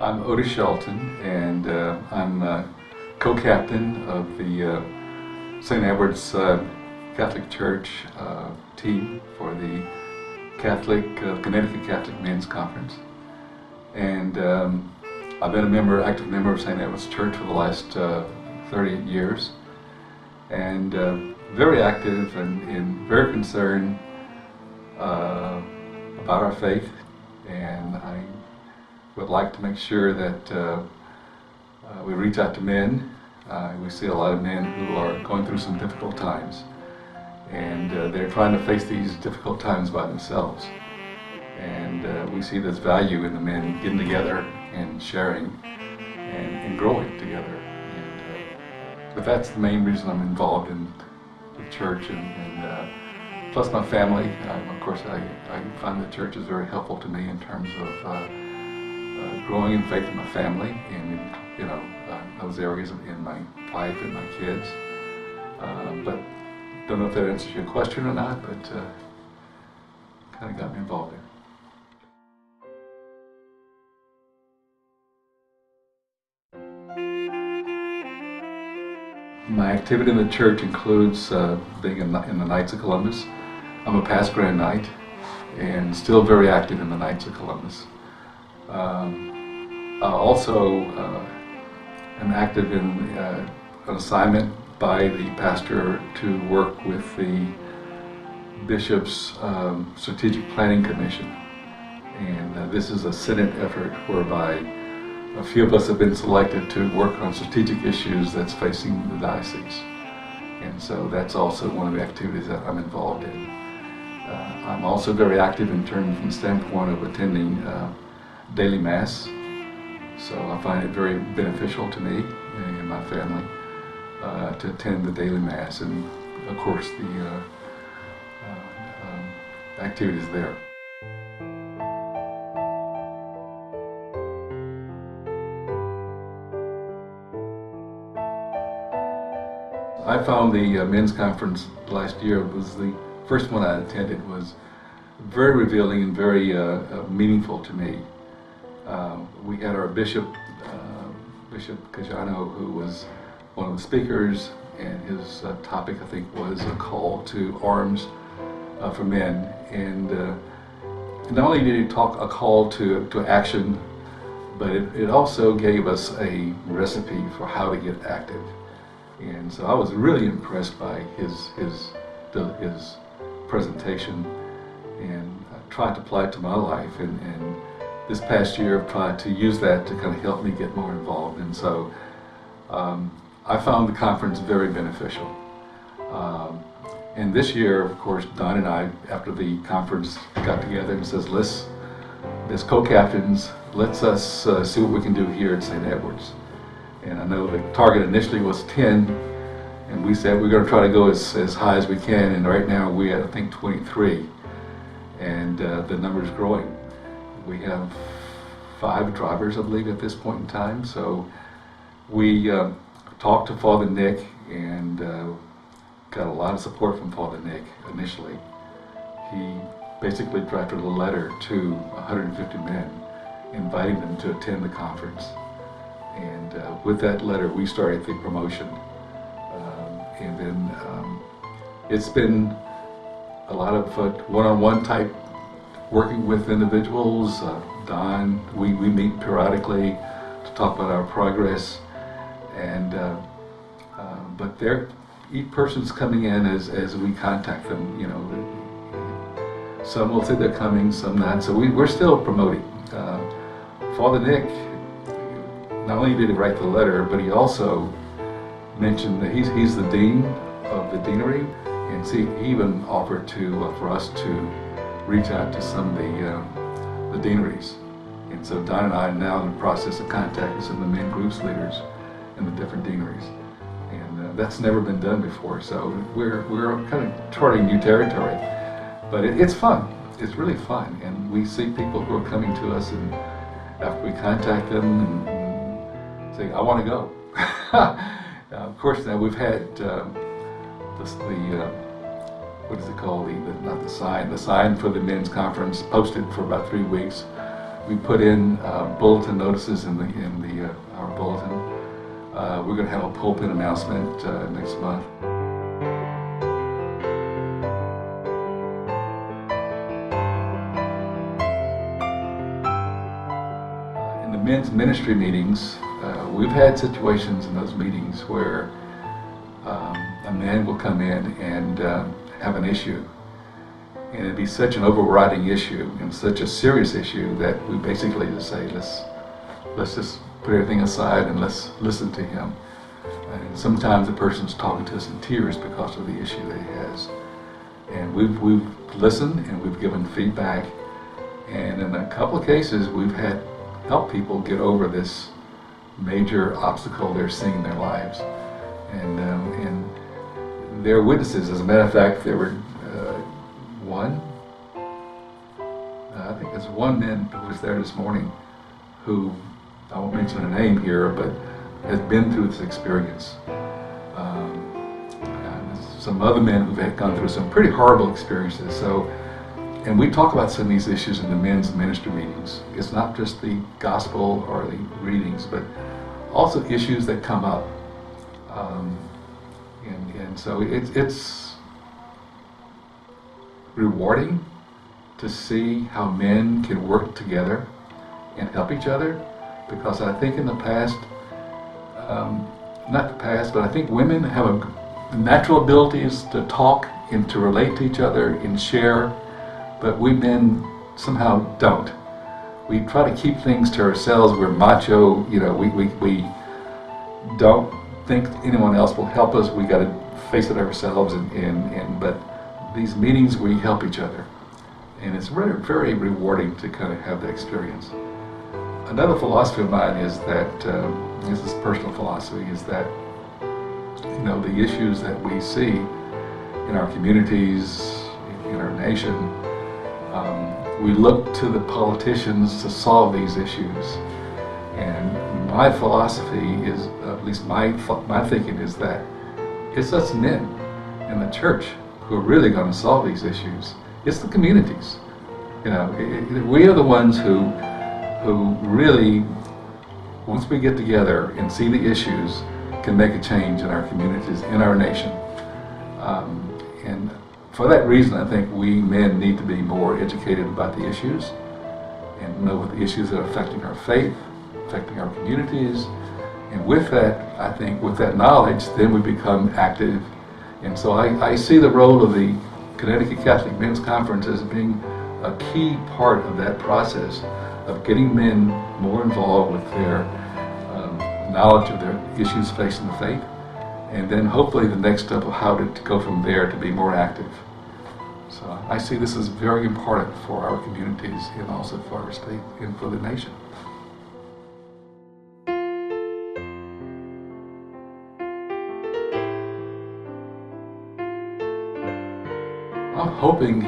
I'm Otis Shelton, and I'm co-captain of the St. Edward's Catholic Church team for the Connecticut Catholic Men's Conference. And I've been active member of St. Edward's Church for the last 38 years, and very active and very concerned about our faith. And I would like to make sure that we reach out to men. We see a lot of men who are going through some difficult times, and they're trying to face these difficult times by themselves. And we see this value in the men getting together and sharing and growing together. But that's the main reason I'm involved in the church, and plus my family. Of course, I find the church is very helpful to me in terms of growing in faith in my family, and those areas in my life and my kids. But don't know if that answers your question or not, but kind of got me involved there. My activity in the church includes being in the Knights of Columbus. I'm a past Grand Knight and still very active in the Knights of Columbus. I also am active in an assignment by the pastor to work with the Bishop's Strategic Planning Commission. And this is a Senate effort whereby a few of us have been selected to work on strategic issues that's facing the diocese. And so that's also one of the activities that I'm involved in. I'm also very active from the standpoint of attending daily Mass. So I find it very beneficial to me and my family to attend the daily Mass, and of course the activities there. I found the men's conference last year was the first one I attended, was very revealing and very meaningful to me. We had our Bishop Cajano, who was one of the speakers, and his topic, I think, was a call to arms for men. And not only did he talk a call to action, but it also gave us a recipe for how to get active. And so I was really impressed by his presentation, and I tried to apply it to my life. And this past year I've tried to use that to kind of help me get more involved. And so I found the conference very beneficial. And this year, of course, Don and I, after the conference, got together and says, as co-captains, let's see what we can do here at St. Edward's. And I know the target initially was 10, and we said we're going to try to go as high as we can, and right now we're at, I think, 23, and the number is growing. We have 5 drivers, I believe, at this point in time. So we talked to Father Nick, and got a lot of support from Father Nick initially. He basically drafted a letter to 150 men, inviting them to attend the conference. And with that letter, we started the promotion. And then it's been a lot of one-on-one type working with individuals. Don, we meet periodically to talk about our progress. And but each person's coming in as we contact them. Some will say they're coming, some not. So we're still promoting. Father Nick, not only did he write the letter, but he also mentioned that he's the dean of the deanery, and see, he even offered for us to reach out to some of the deaneries. And so Don and I are now in the process of contacting some of the men groups leaders in the different deaneries, and that's never been done before. So we're kind of charting new territory, but it's fun. It's really fun, and we see people who are coming to us, and after we contact them and say, I want to go. Of course, now we've had what is it called? The sign for the men's conference posted for about 3 weeks. We put in bulletin notices in our bulletin. We're going to have a pulpit announcement next month. In the men's ministry meetings, we've had situations in those meetings where a man will come in and have an issue. And it'd be such an overriding issue and such a serious issue that we basically just say, let's just put everything aside and let's listen to him. And sometimes the person's talking to us in tears because of the issue that he has. And we've listened and we've given feedback. And in a couple of cases, we've had help people get over this major obstacle they're seeing in their lives. And they're witnesses. As a matter of fact, there were I think there's one man who was there this morning who, I won't mention a name here, but has been through this experience. And some other men who've had gone through some pretty horrible experiences. So, and we talk about some of these issues in the men's ministry meetings. It's not just the gospel or the readings, but also issues that come up. And so it's rewarding to see how men can work together and help each other, because I think in the past, not the past, but I think women have natural abilities to talk and to relate to each other and share, but we men somehow don't. We try to keep things to ourselves. We're macho, we don't think anyone else will help us. We got to face it ourselves, but these meetings we help each other. And it's very, very rewarding to kind of have that experience. Another philosophy of mine is that, this is personal philosophy, is that, the issues that we see in our communities, in our nation, we look to the politicians to solve these issues. And my philosophy is, at least my thinking is that it's us men in the church who are really going to solve these issues. It's the communities. We are the ones who really, once we get together and see the issues, can make a change in our communities, in our nation. And for that reason, I think we men need to be more educated about the issues and know what the issues that are affecting our faith, affecting our communities. And with that, I think with that knowledge, then we become active. And so I see the role of the Connecticut Catholic Men's Conference as being a key part of that process of getting men more involved with their knowledge of their issues facing the faith, and then hopefully the next step of how to go from there to be more active. So I see this as very important for our communities and also for our state and for the nation. I'm hoping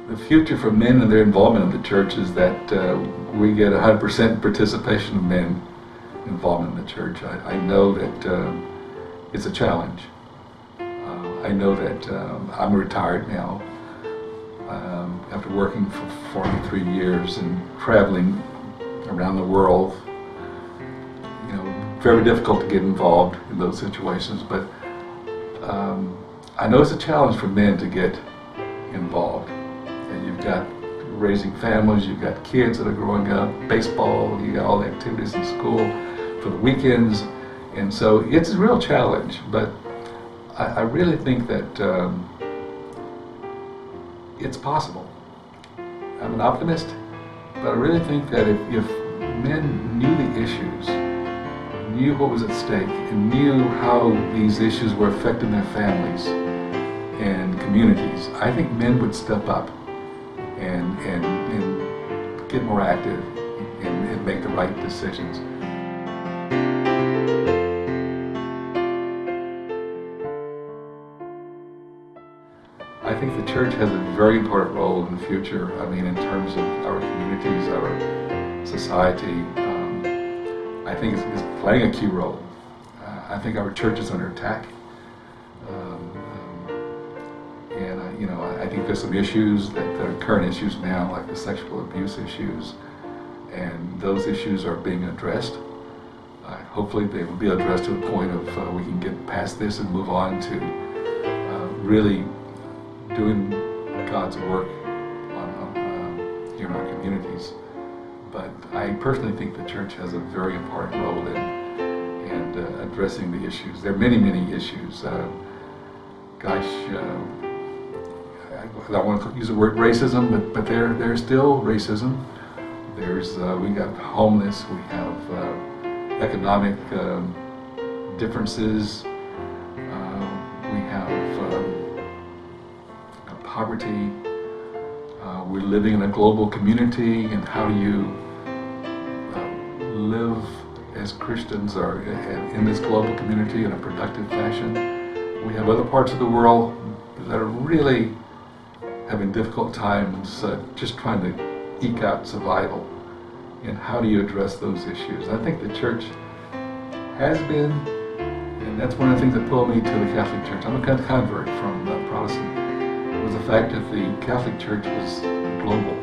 the future for men and their involvement in the church is that we get 100% participation of men involvement in the church. I know that it's a challenge. I know that I'm retired now after working for 43 years and traveling around the world. Very difficult to get involved in those situations, but I know it's a challenge for men to get involved. And you've got raising families, you've got kids that are growing up, baseball, you got all the activities in school for the weekends, and so it's a real challenge. But I really think that it's possible. I'm an optimist, but I really think that if men knew the issues, knew what was at stake, and knew how these issues were affecting their families and communities, I think men would step up and get more active and make the right decisions. I think the church has a very important role in the future. In terms of our communities, our society, I think it's playing a key role. I think our church is under attack. And I think there's some issues that are current issues now, like the sexual abuse issues, and those issues are being addressed. Hopefully they will be addressed to the point of we can get past this and move on to really doing God's work here in our communities. But I personally think the church has a very important role in addressing the issues. There are many, many issues. I don't want to use the word racism, but there's still racism. We got homeless, we have economic differences, we have poverty. We're living in a global community, and how do you live as Christians or in this global community in a productive fashion? We have other parts of the world that are really having difficult times just trying to eke out survival. And how do you address those issues? I think the church has been, and that's one of the things that pulled me to the Catholic Church. I'm a convert from Protestant. It was the fact that the Catholic Church was global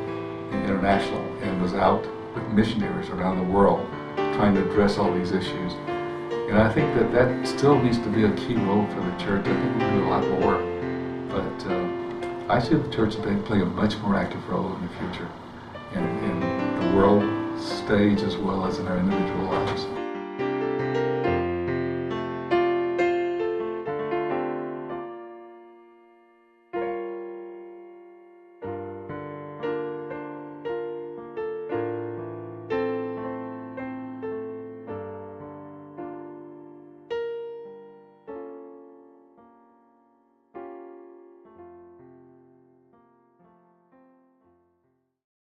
and international and was out with missionaries around the world trying to address all these issues. And I think that still needs to be a key role for the church. I think we can do a lot more. But I see the church playing a much more active role in the future in the world stage as well as in our individual lives.